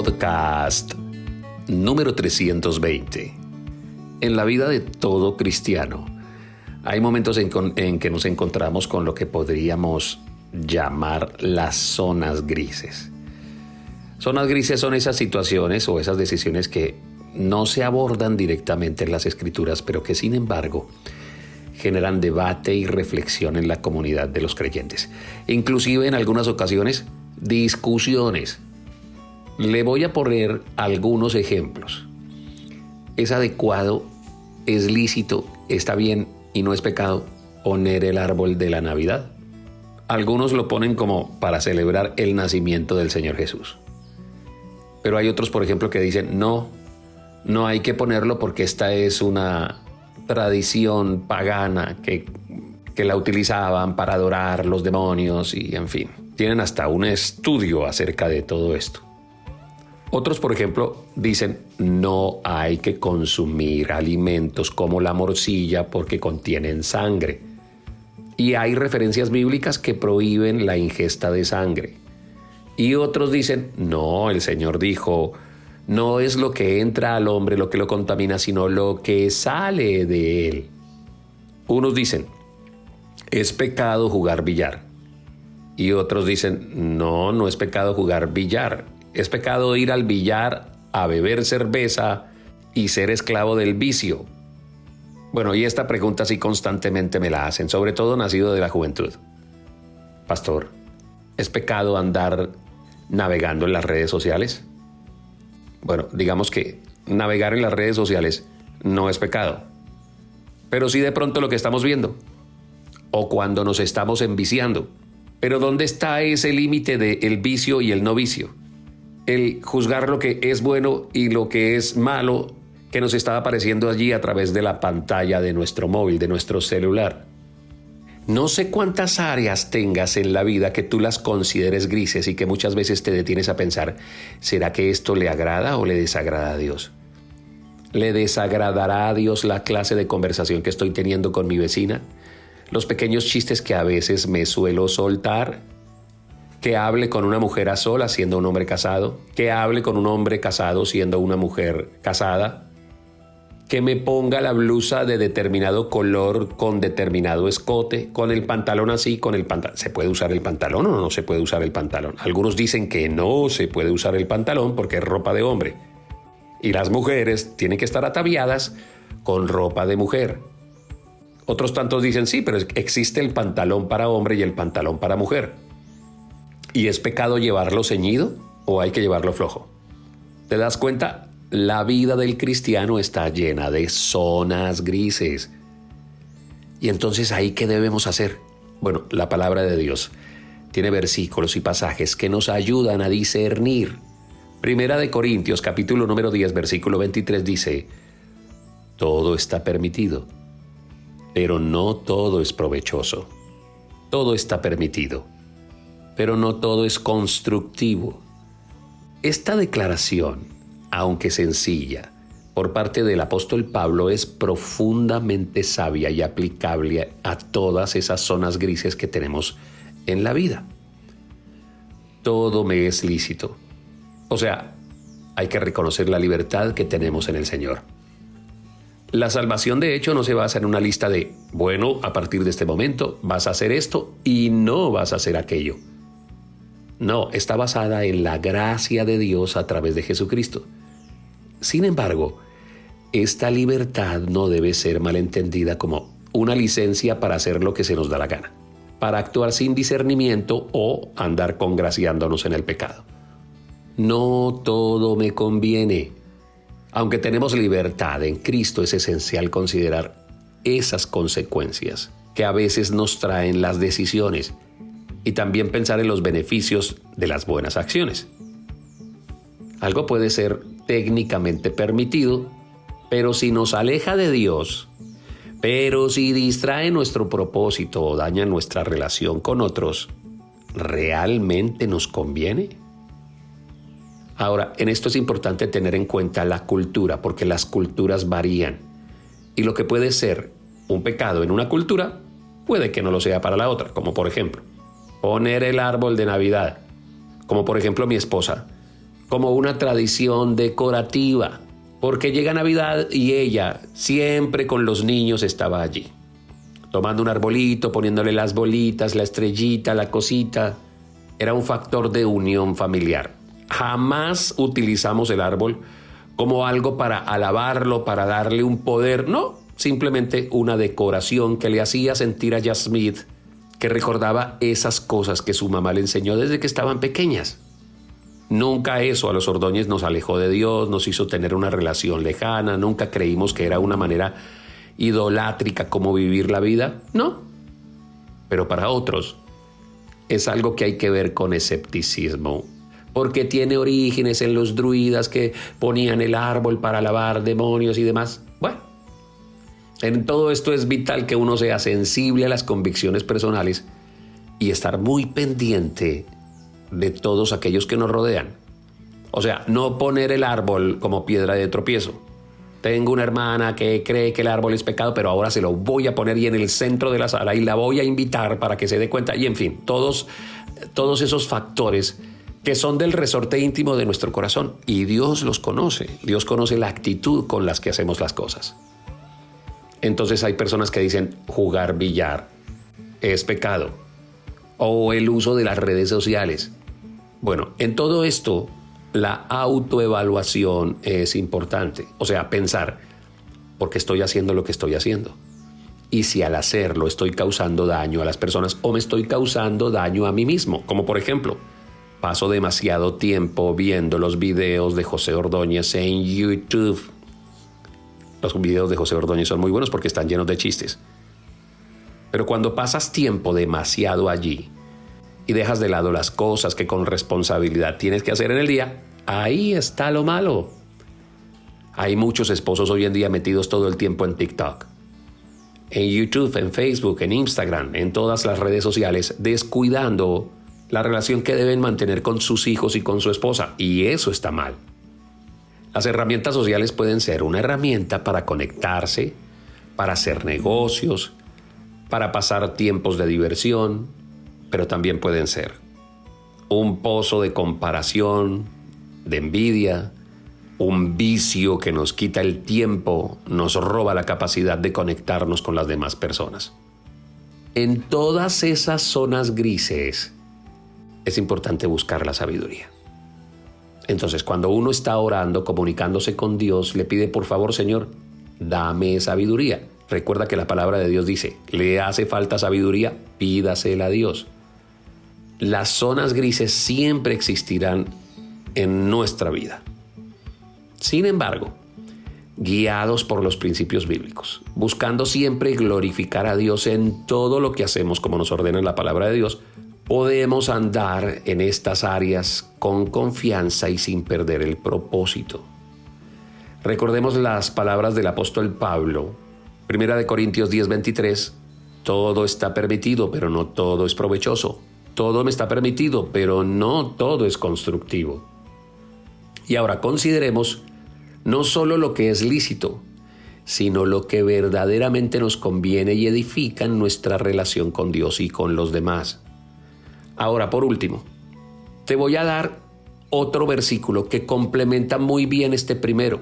podcast número 320. En la vida de todo cristiano, hay momentos en que nos encontramos con lo que podríamos llamar las zonas grises. Zonas grises son esas situaciones o esas decisiones que no se abordan directamente en las Escrituras, pero que sin embargo generan debate y reflexión en la comunidad de los creyentes. Inclusive en algunas ocasiones, discusiones. Le voy a poner algunos ejemplos. ¿Es adecuado, es lícito, está bien y no es pecado poner el árbol de la Navidad? Algunos lo ponen como para celebrar el nacimiento del Señor Jesús. Pero hay otros, por ejemplo, que dicen, no hay que ponerlo porque esta es una tradición pagana que la utilizaban para adorar los demonios y en fin. Tienen hasta un estudio acerca de todo esto. Otros, por ejemplo, dicen no hay que consumir alimentos como la morcilla porque contienen sangre. Y hay referencias bíblicas que prohíben la ingesta de sangre. Y otros dicen, no, el Señor dijo, no es lo que entra al hombre lo que lo contamina, sino lo que sale de él. Unos dicen, es pecado jugar billar. Y otros dicen, no es pecado jugar billar. Es pecado ir al billar a beber cerveza y ser esclavo del vicio. Bueno, y esta pregunta sí constantemente me la hacen, sobre todo nacido de la juventud. Pastor, ¿es pecado andar navegando en las redes sociales? Bueno, digamos que navegar en las redes sociales no es pecado, pero sí de pronto lo que estamos viendo o cuando nos estamos enviciando. Pero ¿dónde está ese límite del vicio y el no vicio? El juzgar lo que es bueno y lo que es malo que nos está apareciendo allí a través de la pantalla de nuestro móvil, de nuestro celular. No sé cuántas áreas tengas en la vida que tú las consideres grises y que muchas veces te detienes a pensar, ¿será que esto le agrada o le desagrada a Dios? ¿Le desagradará a Dios la clase de conversación que estoy teniendo con mi vecina? ¿Los pequeños chistes que a veces me suelo soltar? ¿Que hable con una mujer a solas siendo un hombre casado? ¿Que hable con un hombre casado siendo una mujer casada? ¿Que me ponga la blusa de determinado color con determinado escote, con el pantalón así, con el pantalón? ¿Se puede usar el pantalón o no se puede usar el pantalón? Algunos dicen que no se puede usar el pantalón porque es ropa de hombre. Y las mujeres tienen que estar ataviadas con ropa de mujer. Otros tantos dicen sí, pero existe el pantalón para hombre y el pantalón para mujer. ¿Y es pecado llevarlo ceñido o hay que llevarlo flojo? ¿Te das cuenta? La vida del cristiano está llena de zonas grises. ¿Y entonces ahí qué debemos hacer? Bueno, la palabra de Dios tiene versículos y pasajes que nos ayudan a discernir. Primera de Corintios, capítulo número 10, versículo 23 dice, todo está permitido, pero no todo es provechoso. Todo está permitido, pero no todo es constructivo. Esta declaración, aunque sencilla, por parte del apóstol Pablo es profundamente sabia y aplicable a todas esas zonas grises que tenemos en la vida. Todo me es lícito. O sea, hay que reconocer la libertad que tenemos en el Señor. La salvación, de hecho, no se basa en una lista de, bueno, a partir de este momento vas a hacer esto y no vas a hacer aquello. No, está basada en la gracia de Dios a través de Jesucristo. Sin embargo, esta libertad no debe ser malentendida como una licencia para hacer lo que se nos da la gana, para actuar sin discernimiento o andar congraciándonos en el pecado. No todo me conviene. Aunque tenemos libertad en Cristo, es esencial considerar esas consecuencias que a veces nos traen las decisiones y también pensar en los beneficios de las buenas acciones. Algo puede ser técnicamente permitido, pero si nos aleja de Dios, pero si distrae nuestro propósito o daña nuestra relación con otros, ¿realmente nos conviene? Ahora, en esto es importante tener en cuenta la cultura, porque las culturas varían. Y lo que puede ser un pecado en una cultura, puede que no lo sea para la otra, como por ejemplo, poner el árbol de Navidad. Como por ejemplo mi esposa, como una tradición decorativa, porque llega Navidad y ella siempre con los niños estaba allí, tomando un arbolito, poniéndole las bolitas, la estrellita, la cosita. Era un factor de unión familiar. Jamás utilizamos el árbol como algo para alabarlo, para darle un poder. No, simplemente una decoración que le hacía sentir a Yasmith que recordaba esas cosas que su mamá le enseñó desde que estaban pequeñas. Nunca eso a los Ordóñez nos alejó de Dios, nos hizo tener una relación lejana, nunca creímos que era una manera idolátrica como vivir la vida. No, pero para otros es algo que hay que ver con escepticismo, porque tiene orígenes en los druidas que ponían el árbol para alabar demonios y demás. Bueno, en todo esto es vital que uno sea sensible a las convicciones personales y estar muy pendiente de todos aquellos que nos rodean. O sea, no poner el árbol como piedra de tropiezo. Tengo una hermana que cree que el árbol es pecado, pero ahora se lo voy a poner y en el centro de la sala y la voy a invitar para que se dé cuenta. Y en fin, todos esos factores que son del resorte íntimo de nuestro corazón. Y Dios los conoce. Dios conoce la actitud con las que hacemos las cosas. Entonces hay personas que dicen jugar billar es pecado. O el uso de las redes sociales. Bueno, en todo esto la autoevaluación es importante. O sea, pensar, ¿por qué estoy haciendo lo que estoy haciendo? Y si al hacerlo estoy causando daño a las personas o me estoy causando daño a mí mismo. Como por ejemplo, paso demasiado tiempo viendo los videos de José Ordóñez en YouTube. Los videos de José Ordóñez son muy buenos porque están llenos de chistes. Pero cuando pasas tiempo demasiado allí y dejas de lado las cosas que con responsabilidad tienes que hacer en el día, ahí está lo malo. Hay muchos esposos hoy en día metidos todo el tiempo en TikTok, en YouTube, en Facebook, en Instagram, en todas las redes sociales, descuidando la relación que deben mantener con sus hijos y con su esposa. Y eso está mal. Las herramientas sociales pueden ser una herramienta para conectarse, para hacer negocios, para pasar tiempos de diversión, pero también pueden ser un pozo de comparación, de envidia, un vicio que nos quita el tiempo, nos roba la capacidad de conectarnos con las demás personas. En todas esas zonas grises es importante buscar la sabiduría. Entonces, cuando uno está orando, comunicándose con Dios, le pide, por favor, Señor, dame sabiduría. Recuerda que la palabra de Dios dice, le hace falta sabiduría, pídasela a Dios. Las zonas grises siempre existirán en nuestra vida. Sin embargo, guiados por los principios bíblicos, buscando siempre glorificar a Dios en todo lo que hacemos como nos ordena la palabra de Dios, podemos andar en estas áreas con confianza y sin perder el propósito. Recordemos las palabras del apóstol Pablo, 1 Corintios 10:23, todo está permitido, pero no todo es provechoso. Todo me está permitido, pero no todo es constructivo. Y ahora consideremos no solo lo que es lícito, sino lo que verdaderamente nos conviene y edifica en nuestra relación con Dios y con los demás. Ahora, por último, te voy a dar otro versículo que complementa muy bien este primero.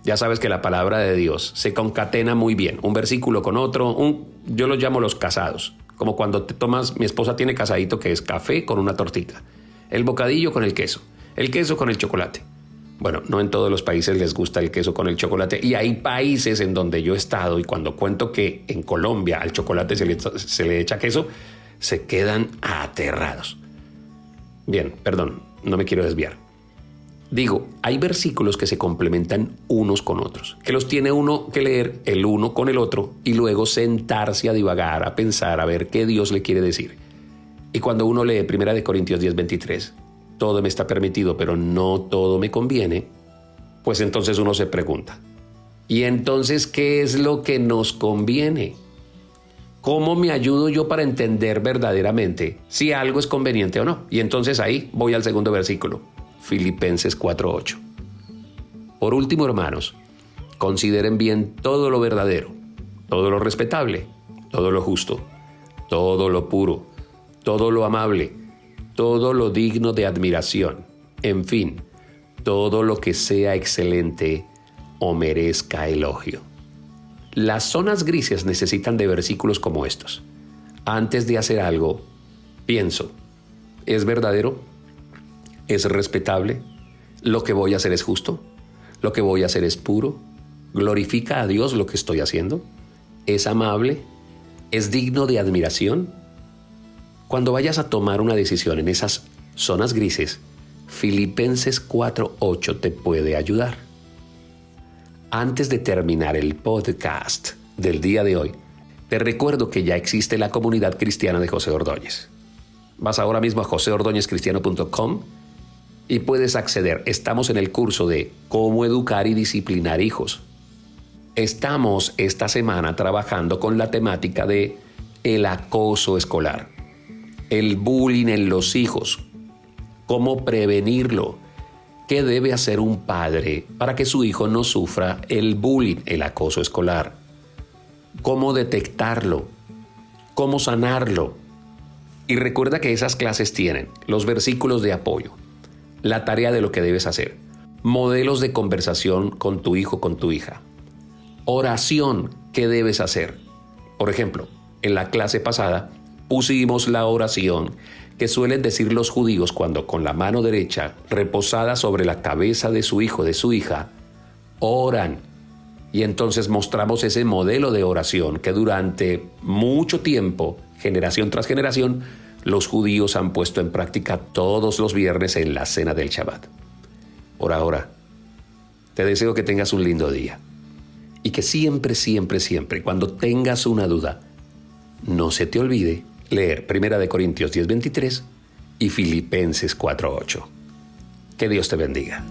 Ya sabes que la palabra de Dios se concatena muy bien, un versículo con otro, yo los llamo los casados, como cuando te tomas, mi esposa tiene casadito que es café con una tortita, el bocadillo con el queso con el chocolate. Bueno, no en todos los países les gusta el queso con el chocolate y hay países en donde yo he estado y cuando cuento que en Colombia al chocolate se le echa queso, se quedan aterrados. Bien, perdón, no me quiero desviar. Digo, hay versículos que se complementan unos con otros, que los tiene uno que leer el uno con el otro y luego sentarse a divagar, a pensar, a ver qué Dios le quiere decir. Y cuando uno lee 1 Corintios 10:23, todo me está permitido, pero no todo me conviene, pues entonces uno se pregunta, ¿y entonces qué es lo que nos conviene? ¿Cómo me ayudo yo para entender verdaderamente si algo es conveniente o no? Y entonces ahí voy al segundo versículo, Filipenses 4:8. Por último, hermanos, consideren bien todo lo verdadero, todo lo respetable, todo lo justo, todo lo puro, todo lo amable, todo lo digno de admiración. En fin, todo lo que sea excelente o merezca elogio. Las zonas grises necesitan de versículos como estos. Antes de hacer algo, pienso, ¿es verdadero? ¿Es respetable? ¿Lo que voy a hacer es justo? ¿Lo que voy a hacer es puro? ¿Glorifica a Dios lo que estoy haciendo? ¿Es amable? ¿Es digno de admiración? Cuando vayas a tomar una decisión en esas zonas grises, Filipenses 4:8 te puede ayudar. Antes de terminar el podcast del día de hoy, te recuerdo que ya existe la comunidad cristiana de José Ordóñez. Vas ahora mismo a joseordóñezcristiano.com y puedes acceder. Estamos en el curso de cómo educar y disciplinar hijos. Estamos esta semana trabajando con la temática de el acoso escolar, el bullying en los hijos, cómo prevenirlo, qué debe hacer un padre para que su hijo no sufra el bullying, el acoso escolar, cómo detectarlo, cómo sanarlo. Y recuerda que esas clases tienen los versículos de apoyo, la tarea de lo que debes hacer, modelos de conversación con tu hijo, con tu hija, oración, ¿qué debes hacer? Por ejemplo, en la clase pasada pusimos la oración que suelen decir los judíos cuando con la mano derecha reposada sobre la cabeza de su hijo, de su hija, oran. Y entonces mostramos ese modelo de oración que durante mucho tiempo, generación tras generación, los judíos han puesto en práctica todos los viernes en la cena del Shabbat. Por ahora, te deseo que tengas un lindo día y que siempre, siempre, siempre, cuando tengas una duda, no se te olvide leer 1 Corintios 10:23 y Filipenses 4:8. Que Dios te bendiga.